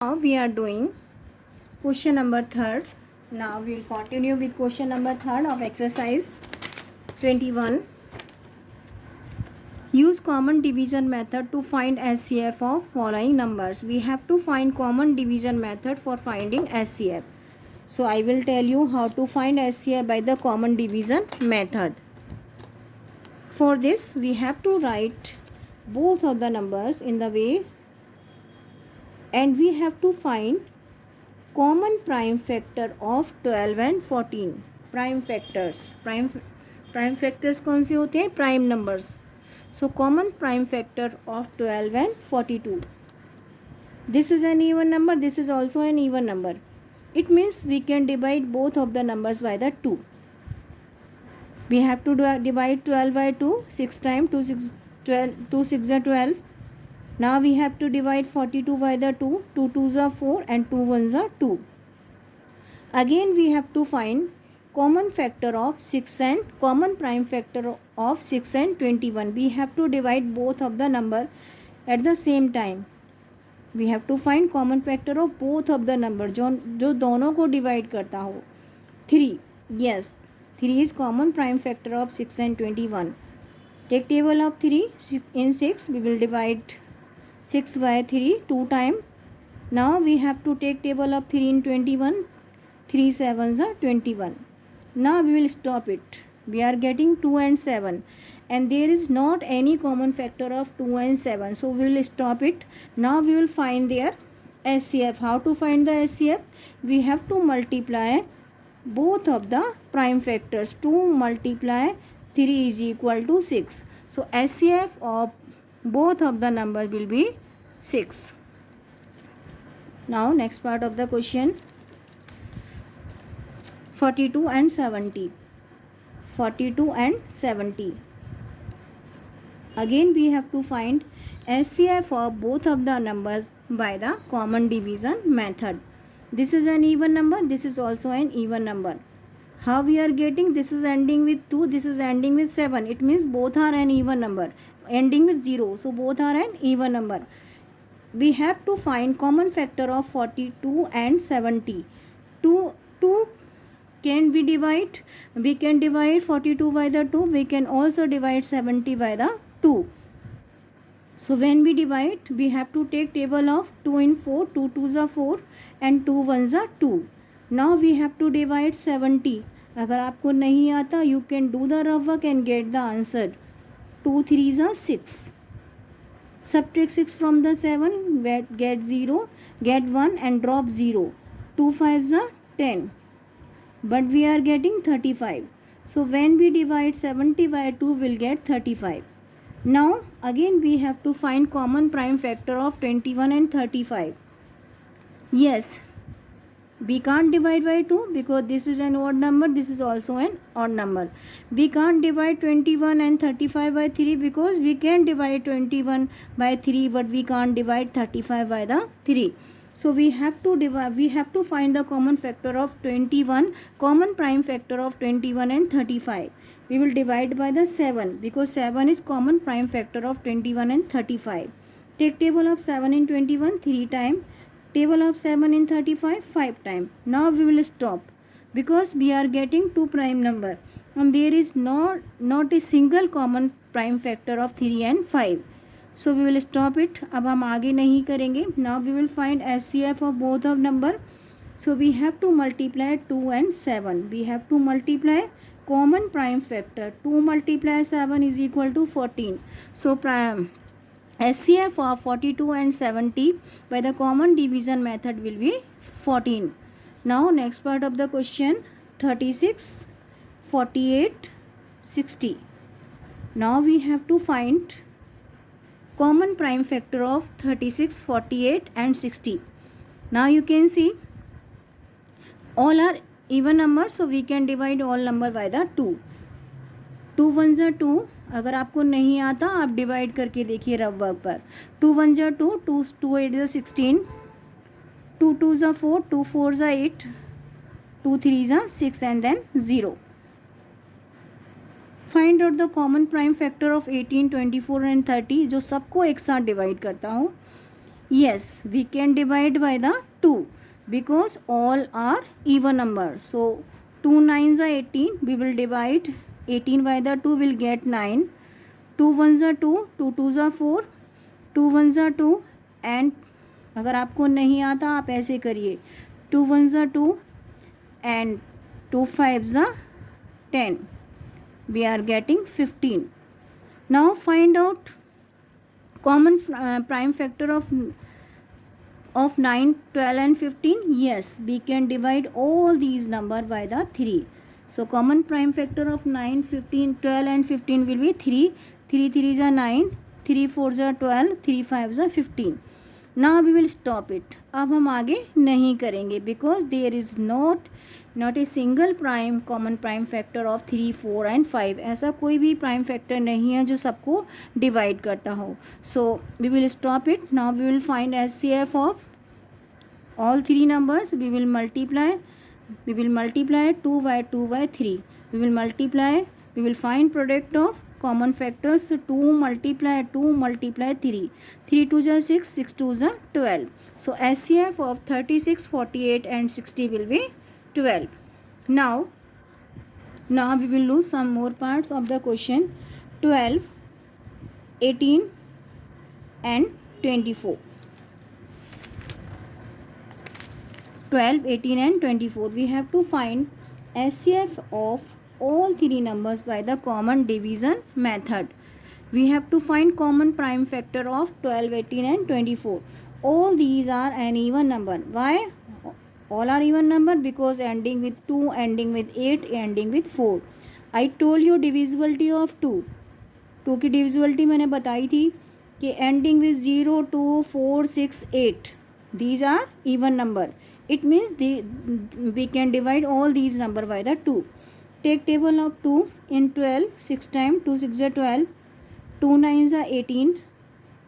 Now we are doing question number third. Now we will continue with question number third of exercise 21. Use common division method to find SCF of following numbers. We have to find common division method for finding SCF. So I will tell you how to find SCF by the common division method. For this we have to write both of the numbers in the way, and we have to find common prime factor of 12 and 14. Prime factors कौन से होते हैं? Prime numbers. So common prime factor of 12 and 42. This is an even number. This is also an even number. It means we can divide both of the numbers by the 2. We have to divide 12 by 2. 6 times 2 6 12 2 6 are 12. Now we have to divide 42 by the 2. 2 2s are 4 and 2 1s are 2. Again we have to find common factor of 6 and common prime factor of 6 and 21. We have to divide both of the number at the same time. We have to find common factor of both of the number जो दोनों को divide करता हो. 3. Yes, 3 is common prime factor of 6 and 21. Take table of 3. In 6 we will divide 6 by 3 2 times. Now we have to take table of 3 in 21. 3 7s are 21. Now we will stop it. We are getting 2 and 7, and there is not any common factor of 2 and 7. So we will stop it. Now we will find their SCF. How to find the SCF? We have to multiply both of the prime factors. 2 multiply 3 is equal to 6. So SCF of both of the number will be 6. Now next part of the question. 42 and 70. 42 and 70. Again we have to find SCF of both of the numbers by the common division method. This is an even number. This is also an even number. How we are getting? This is ending with 2. This is ending with 7. It means both are an even number. Ending with 0. So both are an even number. We have to find common factor of 42 and 70. 2 can we divide? We can divide 42 by the 2. We can also divide 70 by the 2. So when we divide, we have to take table of 2 in 4. 2 2s are 4 and 2 1s are 2. Now we have to divide 70. अगर आपको नहीं आता, you can do the rough work and get the answer. 2 3s are 6. Subtract 6 from the 7, get 0, get 1 and drop 0. 2 5s are 10. But we are getting 35. So when we divide 70 by 2, we'll get 35. Now again we have to find common prime factor of 21 and 35. Yes, we can't divide by 2 because this is an odd number. This is also an odd number. We can't divide 21 and 35 by 3 because we can divide 21 by 3, but we can't divide 35 by the 3. So we have to divide. We have to find the common factor of 21, common prime factor of 21 and 35. We will divide by the 7 because 7 is common prime factor of 21 and 35. Take table of 7 in 21 3 times. Table of 7 in 35 5 times. Now we will stop because we are getting two prime number and there is not a single common prime factor of 3 and 5. So we will stop it. अब हम आगे नहीं करेंगे. Now we will find SCF of both of number. So we have to multiply 2 and 7. We have to multiply common prime factor. 2 multiply 7 is equal to 14. So SCF of 42 and 70 by the common division method will be 14. Now next part of the question. 36, 48, 60. Now we have to find common prime factor of 36, 48 and 60. Now you can see all are even numbers, so we can divide all number by the 2. 2 1s are 2. अगर आपको नहीं आता आप divide करके देखिए rough work पर. 2 1s are 2, 2 8s are 16, 2 2s are 4, 2 4s are 8, 2 3s are 6 and then 0. Find out the common prime factor of 18, 24 and 30 जो सबको एक साथ डिवाइड करता हूँ. Yes, we can divide by the 2 because all are even numbers. So 2 nines are 18. We will divide 18 by the 2, will get 9. 2 ones are 2, 2 twos are 4, 2 ones are 2 and अगर आपको नहीं आता आप ऐसे करिए 2 ones are 2 and 2 fives are 10. We are getting 15. Now find out common prime factor of 9, 12 and 15. Yes, we can divide all these number by the 3. So common prime factor of 9, 15, 12 and 15 will be 3. 3 3s are 9, 3 4s are 12, 3 5s are 15. Now we will stop it. अब हम आगे नहीं करेंगे because there is not a single prime common prime factor of 3, 4 and 5. ऐसा कोई भी prime factor नहीं है जो सबको divide करता हो. So we will stop it. Now we will find SCF of all three numbers. We will multiply 2 by 2 by 3. We will find product of common factors. So 2 multiply 3. 3 2s are 6, 6 2s are 12. So SCF of 36, 48 and 60 will be 12. Now we will do some more parts of the question. 12, 18 and 24. 12, 18 and 24. We have to find SCF of all three numbers by the common division method. We have to find common prime factor of 12, 18 and 24. All these are an even number. Why? All are even number because ending with 2, ending with 8, ending with 4. I told you divisibility of 2. 2 की divisibility मैंने बताई थी कि ending with 0, 2, 4, 6, 8. These are even number. It means we can divide all these number by the 2. Take table of 2 in 12. 6 times 2 6 are 12. 2 9s are 18.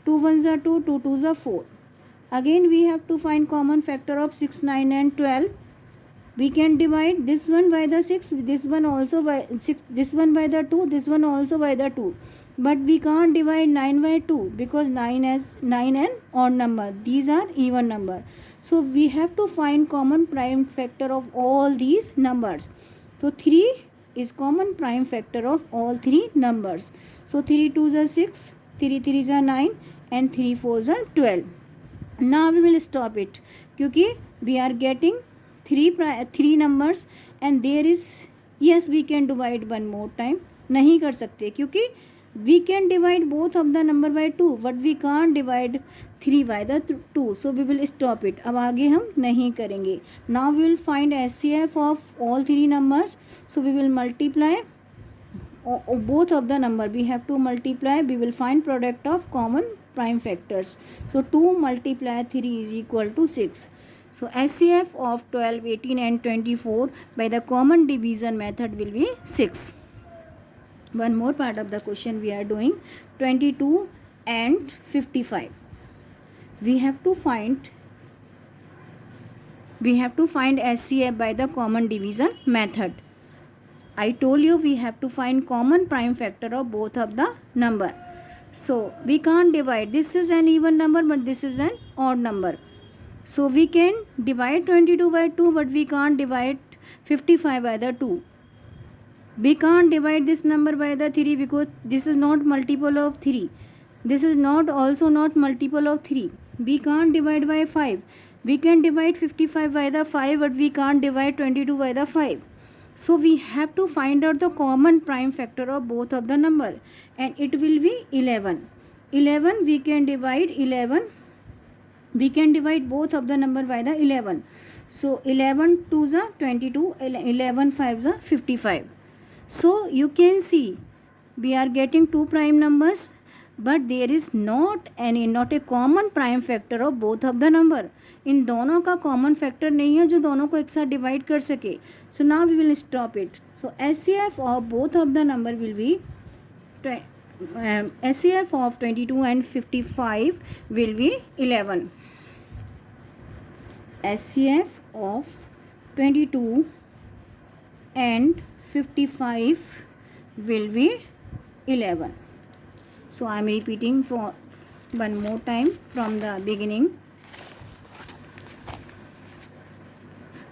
2 1s are 2. 2 2s are 4. Again we have to find common factor of 6, 9 and 12. We can divide this one by the 6, this one also by 6, this one by the 2, this one also by the 2. But we can't divide 9 by 2 because 9 and odd number. These are even number. So we have to find common prime factor of all these numbers. So 3 is common prime factor of all three numbers. So 3 2s are 6, 3 3s are 9 and 3 4s are 12. Now we will stop it क्योंकि we are getting three numbers and there is, yes we can divide one more time. नहीं कर सकते क्योंकि we can divide both of the number by 2 but we can't divide 3 by the 2. So we will stop it. अब आगे हम नहीं करेंगे. Now we will find SCF of all three numbers. So we will multiply both of the number. We have to multiply. We will find product of common prime factors. So 2 multiply 3 is equal to 6. So SCF of 12, 18 and 24 by the common division method will be 6. One more part of the question we are doing. 22 and 55. We have to find SCF by the common division method. I told you we have to find common prime factor of both of the number. So we can't divide. This is an even number but this is an odd number. So we can divide 22 by 2 but we can't divide 55 by the 2. We can't divide this number by the 3 because this is not multiple of 3. This is also not multiple of 3. We can't divide by 5. We can divide 55 by the 5 but we can't divide 22 by the 5. So we have to find out the common prime factor of both of the number and it will be 11. 11 we can divide 11. We can divide both of the number by the 11. So 11 2s are 22, 11 5s are 55. So you can see we are getting two prime numbers but there is not a common prime factor of both of the number. इन दोनों का common factor नहीं है जो दोनों को एक साथ divide कर सके. So now we will stop it. So SCF of both of the number will be SCF of 22 and 55 will be 11. SCF of 22 and 55 will be 11. So I am repeating one more time from the beginning.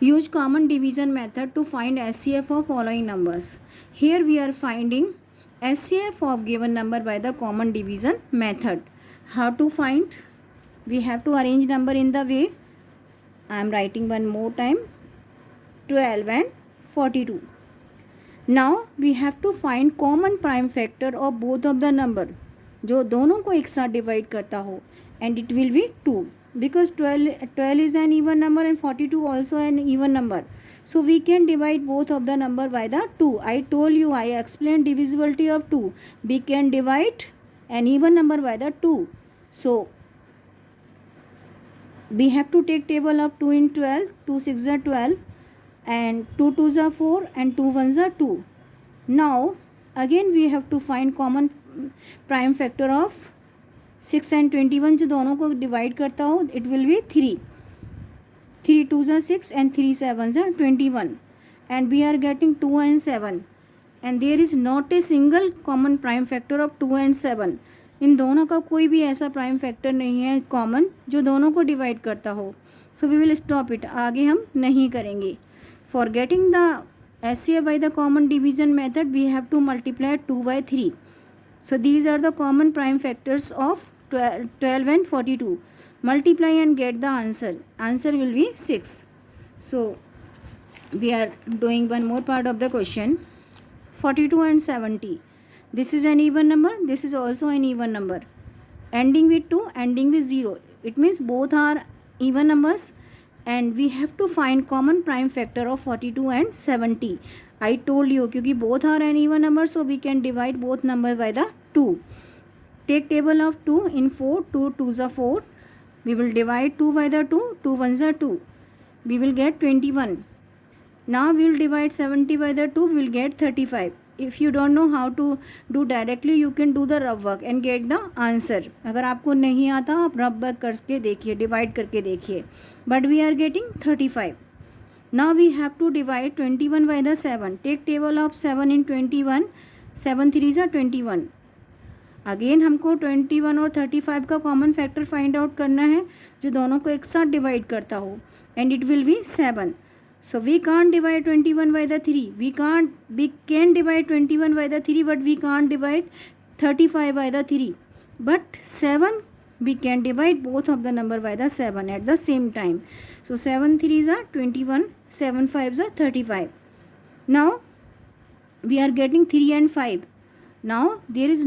Use common division method to find SCF of following numbers. Here we are finding SCF of given number by the common division method. How to find? We have to arrange number in the way. I am writing one more time. 12 and 42. Now we have to find common prime factor of both of the number. जो दोनों को एक साथ divide करता हो, and it will be 2. Because 12 is an even number and 42 also an even number. So we can divide both of the number by the 2. I told you, I explained divisibility of 2. We can divide an even number by the 2. So we have to take table of 2 in 12. 2 6 are 12 and 2 2s are 4 and 2 1s are 2. Now again we have to find common prime factor of 6 and 21 जो दोनों को divide करता हो. It will be 3. 3 2s are 6 and 3 7s are 21 and we are getting 2 and 7 and there is not a single common prime factor of 2 and 7. इन दोनों का कोई भी ऐसा प्राइम फैक्टर नहीं है कॉमन जो दोनों को डिवाइड करता हो. So we will stop it. आगे हम नहीं करेंगे. For getting the SCF by the common division method we have to multiply 2 by 3. So these are the common prime factors of 12 and 42. Multiply and get the answer. Answer will be 6. So we are doing one more part of the question. 42 and 70. This is an even number. This is also an even number. Ending with 2, ending with 0. It means both are even numbers and we have to find common prime factor of 42 and 70. I told you क्योंकि both are an even number so we can divide both numbers by the 2. Take table of 2 in 4. 2 2s are 4. We will divide 2 by the 2. 2 1s are 2. We will get 21. Now we will divide 70 by the 2. We will get 35. If you don't know how to do directly you can do the rough work and get the answer. अगर आपको नहीं आता आप rough work करके देखिए, divide करके देखिए. But we are getting 35. Now we have to divide 21 by the 7. Take table of 7 in 21. 7 3s are 21. Again हमको 21 और 35 का कॉमन फैक्टर फाइंड आउट करना है जो दोनों को एक साथ डिवाइड करता हो and it will be 7. So we can't divide 21 by the 3. We can divide 21 by the 3 but we can't divide 35 by the 3. But 7 we can divide both of the number by the 7 at the same time. So 7 3s are 21, 7 5s are 35. Now we are getting 3 and 5. Now there is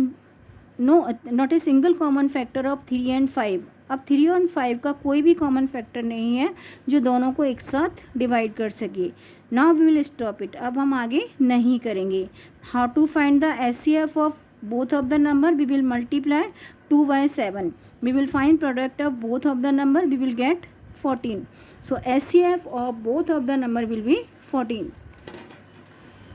not a single common factor of 3 and 5. अब 3 और 5 का कोई भी common factor नहीं है जो दोनों को एक साथ डिवाइड कर सके. Now we will stop it. अब हम आगे नहीं करेंगे. How to find the SCF of both of the number? We will multiply 2 by 7. We will find product of both of the number. We will get 14. So SCF of both of the number will be 14.